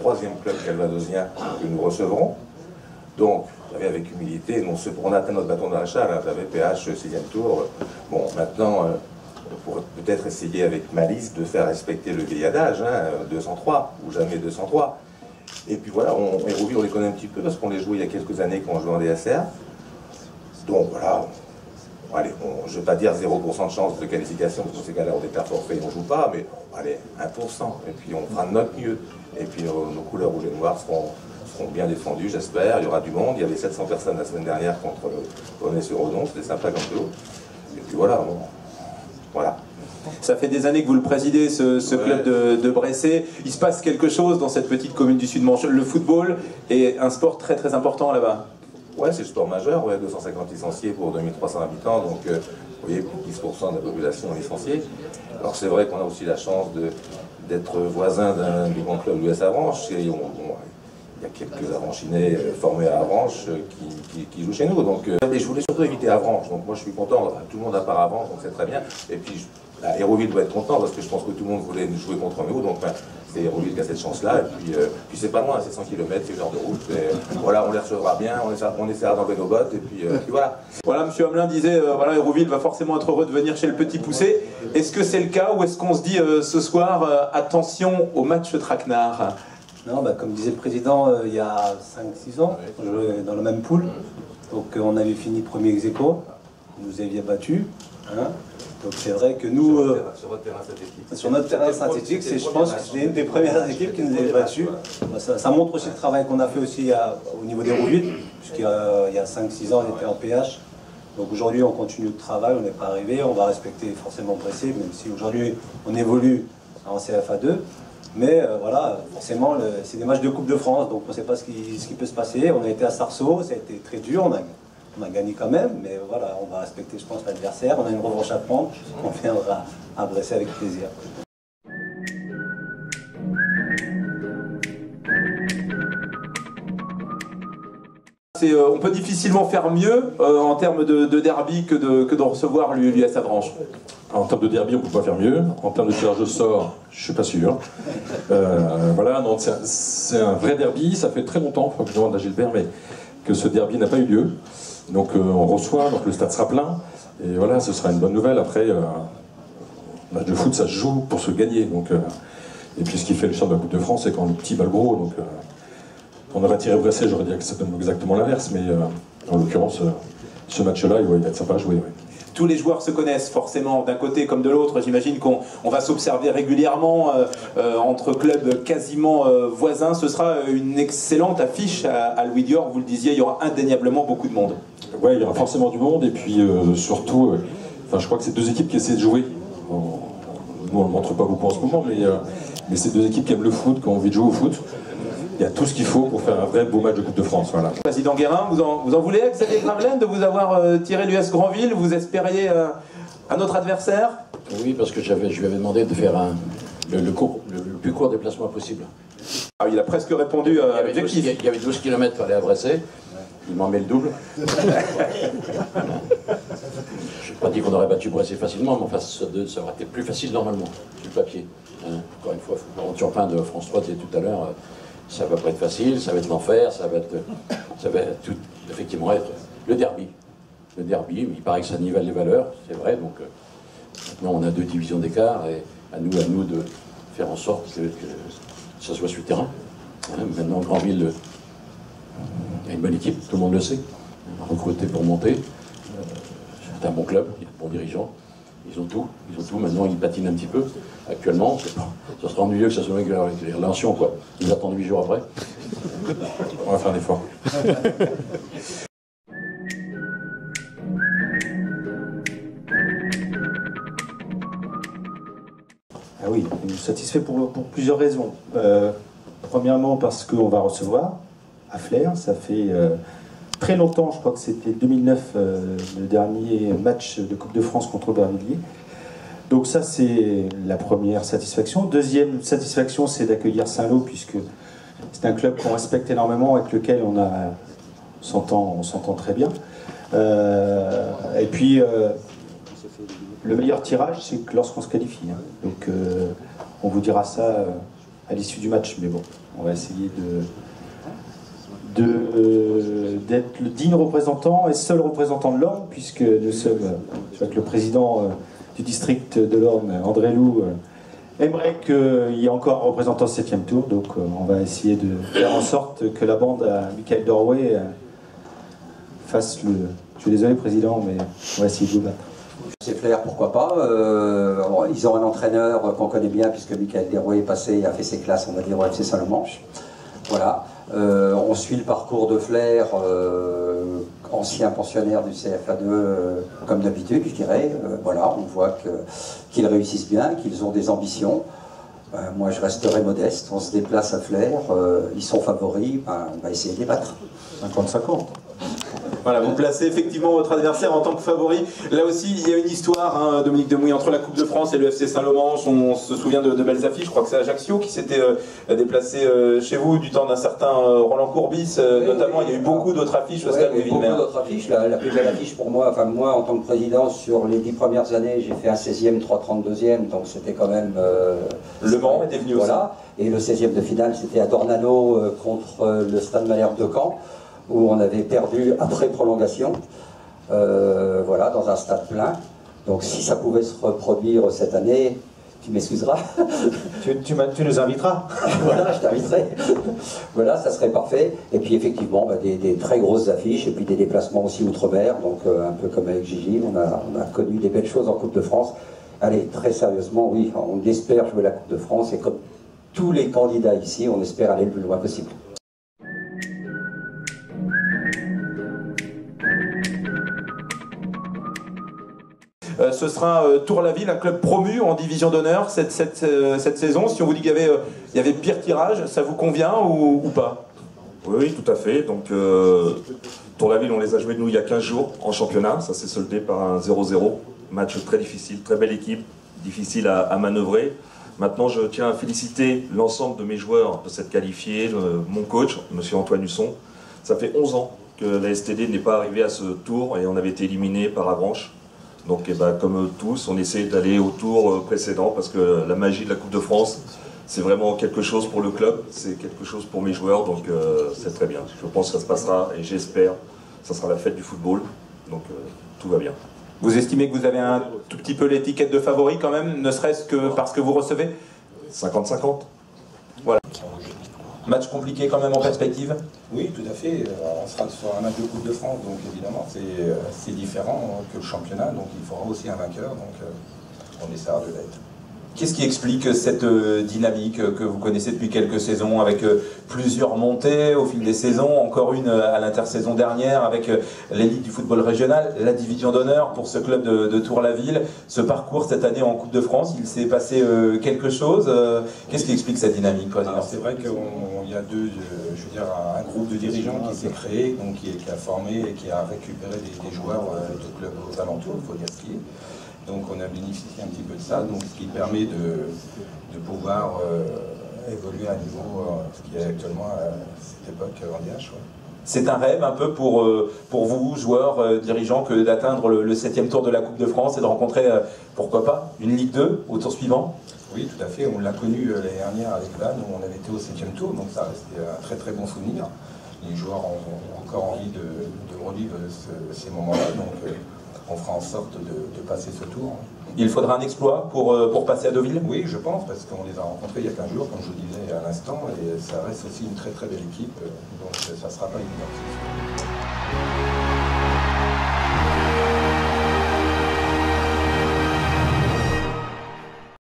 troisième club calvadosien que nous recevrons. Donc, avec humilité, on atteint notre bâton de maréchal, hein, vous savez, PH, 6e tour. Bon, maintenant, on pourrait peut-être essayer avec malice de faire respecter le vieil adage, hein, 203, ou jamais 203. Et puis voilà, Hérouville, on les connaît un petit peu parce qu'on les jouait il y a quelques années quand on jouait en DSR. Donc voilà, allez, je ne vais pas dire 0% de chance de qualification, parce que ces cas-là, on déclare forfait et on ne joue pas, mais allez, 1%. Et puis on fera de notre mieux. Et puis nos couleurs rouges et noires seront bien défendues, j'espère. Il y aura du monde. Il y avait 700 personnes la semaine dernière contre Bonnet-sur-Odon, c'était sympa comme tout. Et puis voilà, voilà. Ça fait des années que vous le présidez, ce club de Bressé. Il se passe quelque chose dans cette petite commune du Sud-Manche. Le football est un sport très très important là-bas. Ouais, c'est le sport majeur, ouais, 250 licenciés pour 2300 habitants, donc vous voyez, plus de 10% de la population est licenciée. Alors c'est vrai qu'on a aussi la chance d'être voisin du grand club l'US Avranches. Il y a quelques Avranchinais formés à Avranches qui jouent chez nous. Donc, et je voulais surtout éviter Avranches, donc moi je suis content, tout le monde à part Avranches, donc c'est très bien. Et puis Hérouville doit être content parce que je pense que tout le monde voulait jouer contre nous, donc c'est Hérouville qui a cette chance-là. Et puis c'est pas loin, c'est 100 km, c'est une heure de route. Et, voilà, on les recevra bien, on essaiera d'enlever nos bottes, et puis voilà. Voilà, M. Hamelin disait, voilà, Hérouville va forcément être heureux de venir chez le Petit Poucet. Est-ce que c'est le cas ou est-ce qu'on se dit ce soir, attention au match traquenard? Non, bah, comme disait le président, il y a 5-6 ans, on jouait dans la même poule. Donc on avait fini premier ex-aequo, vous nous aviez battu. Hein. Donc c'est vrai que nous, sur notre terrain synthétique, je pense que c'est une des premières équipes qui nous avait battus. Ça montre aussi le travail qu'on a fait aussi au niveau des Hérouville, puisqu'il y a 5-6 ans on était en PH. Donc aujourd'hui on continue le travail, on n'est pas arrivé, on va respecter forcément Bressé, même si aujourd'hui on évolue en CFA2. Mais voilà, forcément, c'est des matchs de Coupe de France, donc on ne sait pas ce qui peut se passer. On a été à Sarceaux, ça a été très dur, on a gagné quand même, mais voilà, on va respecter, je pense, l'adversaire. On a une revanche à prendre, on viendra à Bressé avec plaisir. On peut difficilement faire mieux en termes de derby que de recevoir l'US Avranches. En termes de derby, on ne peut pas faire mieux. En termes de tirage au sort, je ne suis pas sûr. Voilà, c'est un vrai derby. Ça fait très longtemps, il faut que je demande à Gilbert, mais que ce derby n'a pas eu lieu. Donc on reçoit, donc le stade sera plein. Et voilà, ce sera une bonne nouvelle. Après, match de foot, ça se joue pour se gagner. Donc, et puis ce qui fait le charme de la Coupe de France, c'est quand le petit bat le gros. Donc, on aurait tiré Bressé, j'aurais dit que c'est exactement l'inverse. Mais en l'occurrence, ce match-là, il va être sympa à jouer. Ouais. Tous les joueurs se connaissent forcément d'un côté comme de l'autre. J'imagine qu'on va s'observer régulièrement entre clubs quasiment voisins. Ce sera une excellente affiche à Louis Dior. Vous le disiez, il y aura indéniablement beaucoup de monde. Oui, il y aura forcément du monde. Et puis surtout, je crois que c'est deux équipes qui essaient de jouer. Nous, on ne le montre pas beaucoup en ce moment, mais c'est deux équipes qui aiment le foot, qui ont envie de jouer au foot. Il y a tout ce qu'il faut pour faire un vrai beau match de Coupe de France. Voilà. Président Guérin, vous en voulez à Xavier Gravelaine de vous avoir tiré l'US Granville? Vous espériez un autre adversaire? Oui, parce que je lui avais demandé de faire le plus court déplacement possible. Ah, il a presque répondu à l'objectif. Il y avait 12 km pour aller à Bressé. Il m'en met le double. Je n'ai pas dit qu'on aurait battu Bressé facilement, mais enfin, ça aurait été plus facile normalement, sur le papier. Encore une fois, Laurent Turpin de France 3 disait tout à l'heure, ça va pas être facile, ça va être l'enfer, ça va tout, effectivement être le derby. Le derby, il paraît que ça nivelle les valeurs, c'est vrai, donc maintenant on a 2 divisions d'écart, et à nous de faire en sorte que ça soit sur le terrain. Maintenant, Granville a une bonne équipe, tout le monde le sait, on a recruté pour monter, c'est un bon club, il y a de bons dirigeants. Ils ont tout, maintenant ils patinent un petit peu. Actuellement, ça sera ennuyeux que ça soit avec les relations, quoi. Ils attendent 8 jours après. On va faire un effort. Ah oui, on est satisfait pour plusieurs raisons. Premièrement, parce qu'on va recevoir à Flers, ça fait très longtemps, je crois que c'était 2009, le dernier match de Coupe de France contre Aubervilliers. Donc ça, c'est la première satisfaction. Deuxième satisfaction, c'est d'accueillir Saint-Lô, puisque c'est un club qu'on respecte énormément, avec lequel on s'entend très bien. Et puis, le meilleur tirage, c'est que lorsqu'on se qualifie. Hein. Donc, on vous dira ça à l'issue du match. Mais bon, on va essayer d'être le digne représentant et seul représentant de l'Orne, puisque nous sommes, je vois que le président du district de l'Orne, André Lou, aimerait qu'il y ait encore un représentant au 7e tour. Donc on va essayer de faire en sorte que la bande à Michael Dorway fasse le... Je suis désolé, président, mais on va essayer de vous battre. C'est Flers, pourquoi pas. Ils ont un entraîneur qu'on connaît bien, puisque Michael Derouet est passé et a fait ses classes, on va dire, au FC Saint-Manche. Voilà. On suit le parcours de Flers, ancien pensionnaire du CFA2, comme d'habitude, je dirais. Voilà, on voit qu'ils réussissent bien, qu'ils ont des ambitions. Moi, je resterai modeste. On se déplace à Flers, ils sont favoris, on va essayer de les battre. 50-50. Voilà, vous placez effectivement votre adversaire en tant que favori. Là aussi, il y a une histoire, hein, Dominique Demouy, entre la Coupe de France et le FC Saint-Manche. On se souvient de belles affiches. Je crois que c'est Ajaccio qui s'était déplacé chez vous du temps d'un certain Roland Courbis. Notamment, il y a eu beaucoup d'autres affiches au stade de Villemer. Beaucoup d'autres affiches. La plus belle affiche pour moi, enfin moi en tant que président, sur les 10 premières années, j'ai fait un 16e, 3/32e, donc c'était quand même... Le Mans était venu aussi. Voilà. Et le 16e de finale, c'était à Dornano contre le Stade Malherbe de Caen, où on avait perdu après prolongation, voilà, dans un stade plein. Donc si ça pouvait se reproduire cette année, tu m'excuseras. Tu nous inviteras. Voilà, je t'inviterai. Voilà, ça serait parfait. Et puis effectivement, des très grosses affiches, et puis des déplacements aussi outre-mer, donc un peu comme avec Gigi, on a connu des belles choses en Coupe de France. Allez, très sérieusement, oui, on espère jouer la Coupe de France, et comme tous les candidats ici, on espère aller le plus loin possible. Ce sera Tour-la-Ville, un club promu en division d'honneur cette saison. Si on vous dit qu'il y avait pire tirage, ça vous convient ou pas? Oui, tout à fait. Donc, Tour-la-Ville, on les a joués nous il y a 15 jours en championnat. Ça s'est soldé par un 0-0. Match très difficile, très belle équipe, difficile à manœuvrer. Maintenant, je tiens à féliciter l'ensemble de mes joueurs de s'être qualifiés, mon coach, M. Antoine Husson. Ça fait 11 ans que la STD n'est pas arrivée à ce tour et on avait été éliminé par Avranches. Donc, comme tous, on essaie d'aller au tour précédent parce que la magie de la Coupe de France, c'est vraiment quelque chose pour le club, c'est quelque chose pour mes joueurs, donc c'est très bien. Je pense que ça se passera et j'espère que ça sera la fête du football, donc tout va bien. Vous estimez que vous avez un tout petit peu l'étiquette de favori quand même, ne serait-ce que parce que vous recevez? 50-50. Voilà. Match compliqué quand même en perspective? Oui, tout à fait. On sera sur un match de Coupe de France, donc évidemment c'est différent que le championnat, donc il faudra aussi un vainqueur, donc on essaiera de l'être. Qu'est-ce qui explique cette dynamique que vous connaissez depuis quelques saisons, avec plusieurs montées au fil des saisons, encore une à l'intersaison dernière avec l'élite du football régional, la division d'honneur pour ce club de Tour-la-Ville, ce parcours cette année en Coupe de France, il s'est passé quelque chose. Qu'est-ce qui explique cette dynamique, président? C'est vrai qu'il y a un groupe de dirigeants qui s'est créé, donc qui a formé et qui a récupéré des joueurs de clubs aux alentours, il faut dire ce qui est. Donc on a bénéficié un petit peu de ça, donc ce qui permet de pouvoir évoluer à un niveau ce qui est actuellement à cette époque en DH. Ouais. C'est un rêve un peu pour vous, joueurs, dirigeants, que d'atteindre le 7e tour de la Coupe de France et de rencontrer, pourquoi pas, une Ligue 2 au tour suivant? Oui, tout à fait. On l'a connu l'année dernière avec Vannes, où on avait été au 7e tour, donc ça restait un très très bon souvenir. Les joueurs ont encore envie de revivre ces moments-là, donc on fera en sorte de passer ce tour. Il faudra un exploit pour passer à Deauville? Oui, je pense, parce qu'on les a rencontrés il y a 15 jours, comme je vous disais à l'instant, et ça reste aussi une très très belle équipe, donc ça ne sera pas évident.